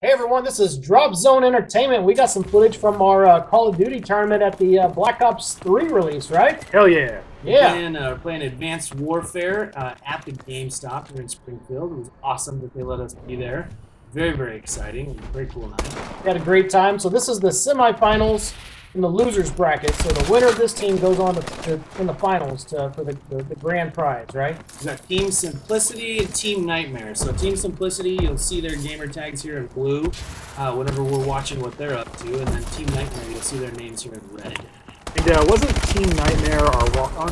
Hey everyone, this is Drop Zone Entertainment. We got some footage from our Call of Duty tournament at the Black Ops 3 release, right? Hell yeah. Yeah. Playing Advanced Warfare at the GameStop here in Springfield. It was awesome that they let us be there. Very, very exciting. Very cool night. We had a great time. So this is the semifinals in the losers bracket. So the winner of this team goes on in the finals for the grand prize, right? We got Team Simplicity and Team Nightmare. So Team Simplicity, you'll see their gamer tags here in blue whenever we're watching what they're up to. And then Team Nightmare, you'll see their names here in red. And wasn't Team Nightmare our walk-on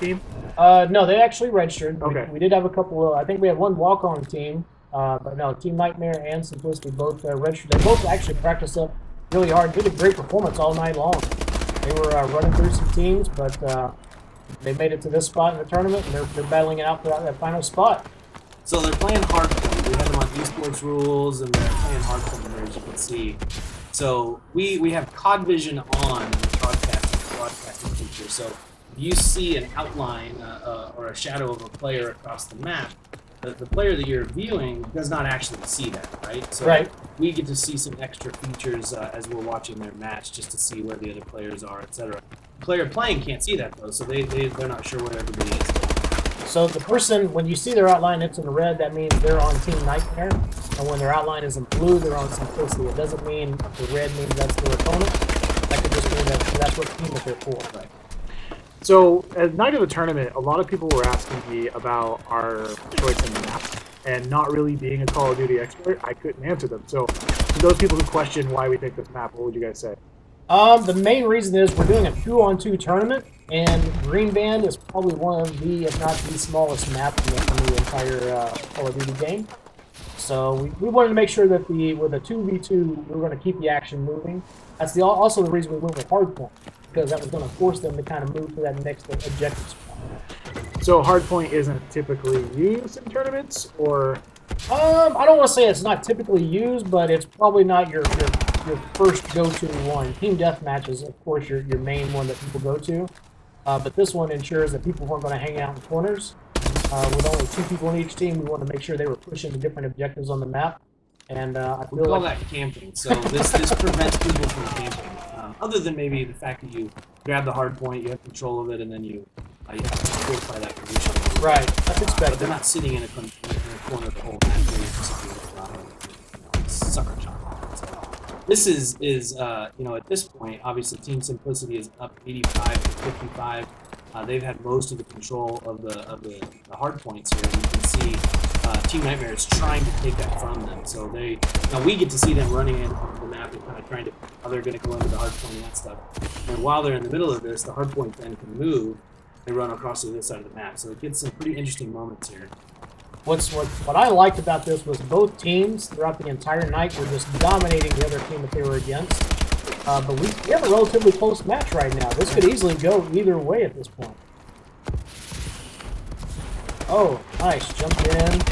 team? No, they actually registered. Okay. We did have a couple of, I think we had one walk-on team. But no, Team Nightmare and Simplicity both registered. They both actually practiced up really hard. Did a great performance all night long. They were running through some teams, but they made it to this spot in the tournament, and they're battling it out for that final spot. So they're playing Hardpoint. We have them on esports rules, and they're playing Hardpoint there, as you can see. So we have COD Vision on the broadcasting feature. So if you see an outline or a shadow of a player across the map, the player that you're viewing does not actually see that, right? So right. We get to see some extra features as we're watching their match, just to see where the other players are, etc. The player playing can't see that though, so they're not sure where everybody is. So the person, when you see their outline, it's in red. That means they're on Team Nightmare, and when their outline is in blue, they're on Simplicity. It doesn't mean the red means that's their opponent. That could just mean that's what team that they're for. Right. So, at night of the tournament, a lot of people were asking me about our choice in the map, and not really being a Call of Duty expert, I couldn't answer them. So, to those people who question why we picked this map, what would you guys say? The main reason is we're doing a 2-on-2 tournament, and Greenband is probably one of the, if not the smallest map in the entire Call of Duty game. So we wanted to make sure that with a 2v2, we were going to keep the action moving. That's also the reason we went with Hardpoint, because that was going to force them to kind of move to that next objective spot. So, Hardpoint isn't typically used in tournaments, or? I don't want to say it's not typically used, but it's probably not your first go-to one. Team deathmatch is, of course, your main one that people go to. But this one ensures that people weren't going to hang out in corners. With only 2 people on each team, we wanted to make sure they were pushing the different objectives on the map. And I feel we call that camping. So this prevents people from camping. Other than maybe the fact that you grab the hard point, you have control of it, and then you have to fortify that position. Right, that's expected. But they're not sitting in a corner of the whole match where you're sucker shot. So this is at this point, obviously Team Simplicity is up 85 to 55. They've had most of the control of the hard points here. You can see Team Nightmare is trying to take that from them. So now we get to see them running in onto the map and kind of trying to how they're going to go into the hard point and that stuff. And while they're in the middle of this, the hard point then can move. They run across the other side of the map. So it gets some pretty interesting moments here. What I liked about this was both teams throughout the entire night were just dominating the other team that they were against. But we have a relatively close match right now. This could easily go either way at this point. Oh, nice. Jumped in.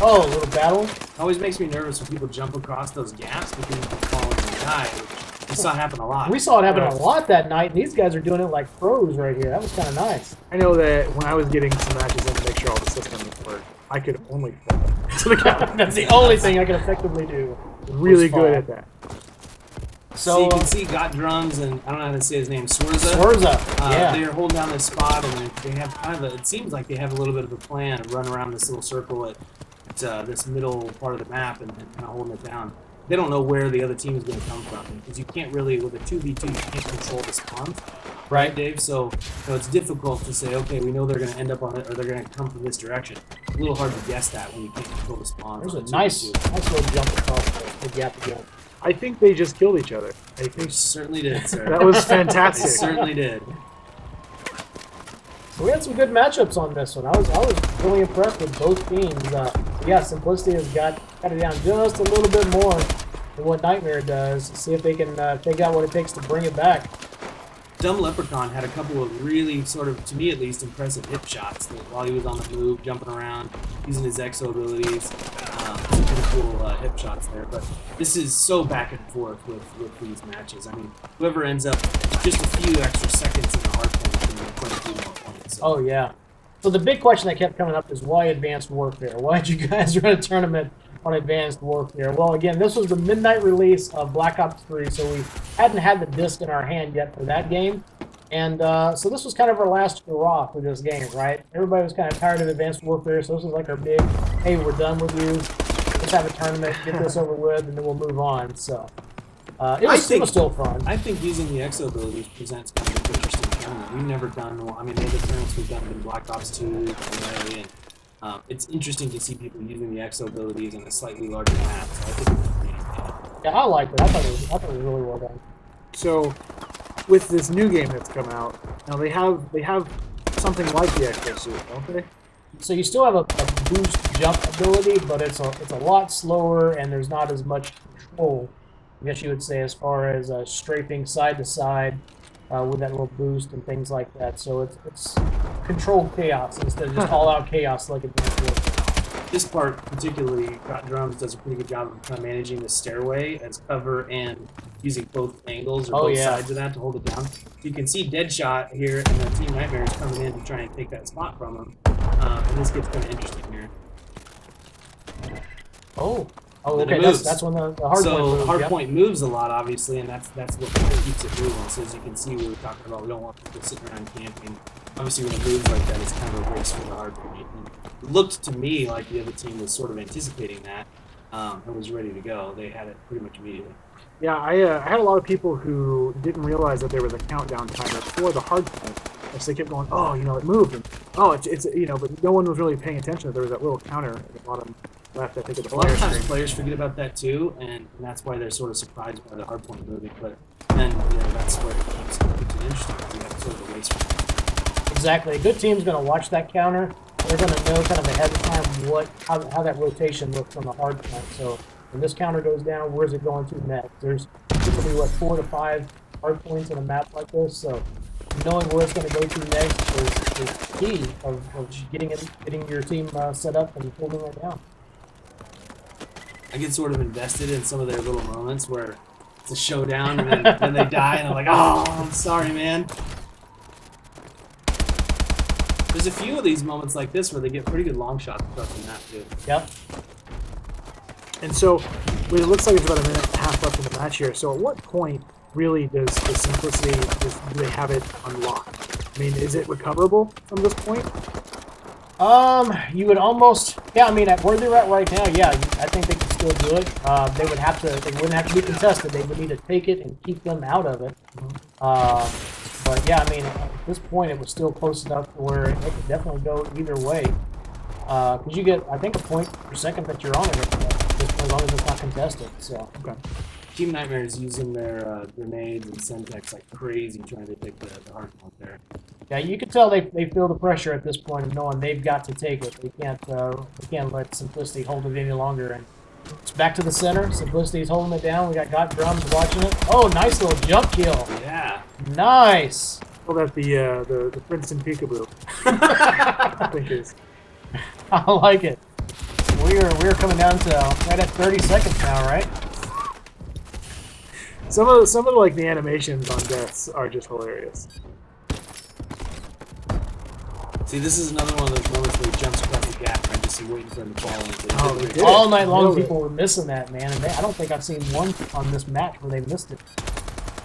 Oh, a little battle. It always makes me nervous when people jump across those gaps because you can fall and die. We saw it happen a lot. We saw it happen a lot that night, and these guys are doing it like pros right here. That was kind of nice. I know that when I was getting some matches in to make sure all the systems worked, I could only fall to the gap. That's the only thing I can effectively do. Really good at that. So you can see Got Drums and I don't know how to say his name, Swerza. Yeah. They're holding down this spot and they have kind of it seems like they have a little bit of a plan to run around this little circle at this middle part of the map and kind of holding it down. They don't know where the other team is going to come from because you can't really, with a 2v2, you can't control the spawns. Right, Dave? So it's difficult to say, okay, we know they're going to end up on it or they're going to come from this direction. It's a little hard to guess that when you can't control the spawns. There's a nice little jump across the gap again. I think they just killed each other. I think They certainly did, sir. that was fantastic. They certainly did. So we had some good matchups on this one. I was really impressed with both teams. Yeah, Simplicity has got it down just a little bit more than what Nightmare does. See if they can take out what it takes to bring it back. Dumb Leprechaun had a couple of really sort of, to me at least, impressive hip shots that while he was on the move, jumping around, using his exo abilities. Some pretty cool hip shots there. But this is so back and forth with these matches. I mean, whoever ends up just a few extra seconds in the hard point can win quite a few more points. So. Oh, yeah. So the big question that kept coming up is why Advanced Warfare? Why did you guys run a tournament on Advanced Warfare? Well, again, this was the midnight release of Black Ops 3, so we hadn't had the disc in our hand yet for that game. And so this was kind of our last hurrah for this game, right? Everybody was kind of tired of Advanced Warfare, so this was like our big, hey, we're done with you. Let's have a tournament, get this over with, and then we'll move on. So it was still fun. I think using the EXO abilities presents kind of an interesting tournament. We've never done one. I mean, the other tournaments we've done have been Black Ops 2, primarily, and it's interesting to see people using the EXO abilities in a slightly larger map. So I think it's pretty yeah, I liked it. I thought it was really well done. So, with this new game that's come out, now they have something like the EXO suit, don't they? So you still have a boost jump ability, but it's a lot slower, and there's not as much control, I guess you would say, as far as strafing side to side with that little boost and things like that. So it's controlled chaos instead of just all-out chaos like Advanced Warfare. This part, particularly, Got Drums does a pretty good job of kind of managing the stairway as cover and using both angles or both sides of that to hold it down. So you can see Deadshot here, and the Team Nightmare is coming in to try and take that spot from him. And this gets kind of interesting here. Oh, okay. That's when the hardpoint moves. Hardpoint moves a lot, obviously, and that's what kind of keeps it moving. So as you can see, we were talking about we don't want people sitting around camping. Obviously, when it moves like that, it's kind of a race for the hardpoint. It looked to me like the other team was sort of anticipating that and was ready to go. They had it pretty much immediately. Yeah, I had a lot of people who didn't realize that there was a countdown timer for the hardpoint. And so they kept going, oh, it moved. And, oh, it's but no one was really paying attention that there was that little counter at the bottom left, I think, of the A lot player of times screen. players forget about that too, and that's why they're sort of surprised by the hardpoint moving. But then, that's what keeps it interesting. You have sort of a race for it. Exactly. A good team's going to watch that counter. They're going to know kind of ahead of time how that rotation looks from the hardpoint. So when this counter goes down, where's it going to next? There's typically 4 to 5 hardpoints in a map like this, so knowing where it's going to go to next is key of getting your team set up and holding it down. I get sort of invested in some of their little moments where it's a showdown and then they die, and I'm like, oh, I'm sorry, man. There's a few of these moments like this where they get pretty good long shots across the map, too. Yep. And so, it looks like it's about a minute and a half left in the match here. So at what point really does the Simplicity, do they have it unlocked? I mean, is it recoverable from this point? You would almost, I mean, at where they're at right now, yeah, I think they can still do it. They wouldn't have to be contested. They would need to take it and keep them out of it. But yeah, I mean, at this point, it was still close enough to where it could definitely go either way. Because you get, I think, a point per second that you're on it as long as it's not contested. So. Okay. Team Nightmare is using their grenades and Semtex like crazy, trying to take the hardpoint there. Yeah, you can tell they feel the pressure at this point of knowing they've got to take it. They can't let Simplicity hold it any longer. And it's back to the center. Simplicity's holding it down. We got Drums watching it. Oh, nice little jump kill. Yeah. Nice. Well, that the Princeton Peekaboo. I think is. I like it. We're coming down to right at 30 seconds now, right? Some of like the animations on deaths are just hilarious. See, this is another one of those moments where he jumps across the gap and I'm just waiting for him to fall in. They did All it. night long, Nailed it. people were missing that, man. And I don't think I've seen one on this match where they missed it.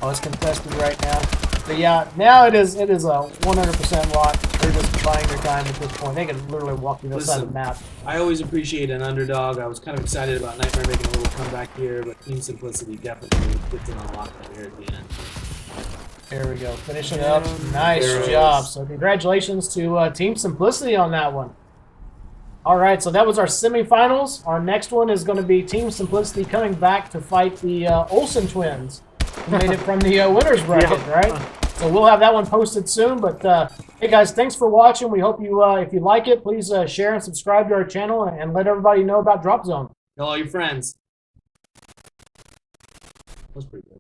Oh, it's contested right now. But yeah, now it is a 100% lock. They're just buying their time at this point. They can literally walk to the other side of the map. I always appreciate an underdog. I was kind of excited about Nightmare making a little comeback here, but Team Simplicity definitely gets it unlocked right here at the end. There we go. Finishing up. Nice job. So congratulations to Team Simplicity on that one. All right, so that was our semifinals. Our next one is going to be Team Simplicity coming back to fight the Olsen twins, who made it from the winner's bracket, right? So we'll have that one posted soon. But hey, guys, thanks for watching. We hope you, if you like it, please share and subscribe to our channel and let everybody know about Drop Zone. Tell all your friends. That was pretty good.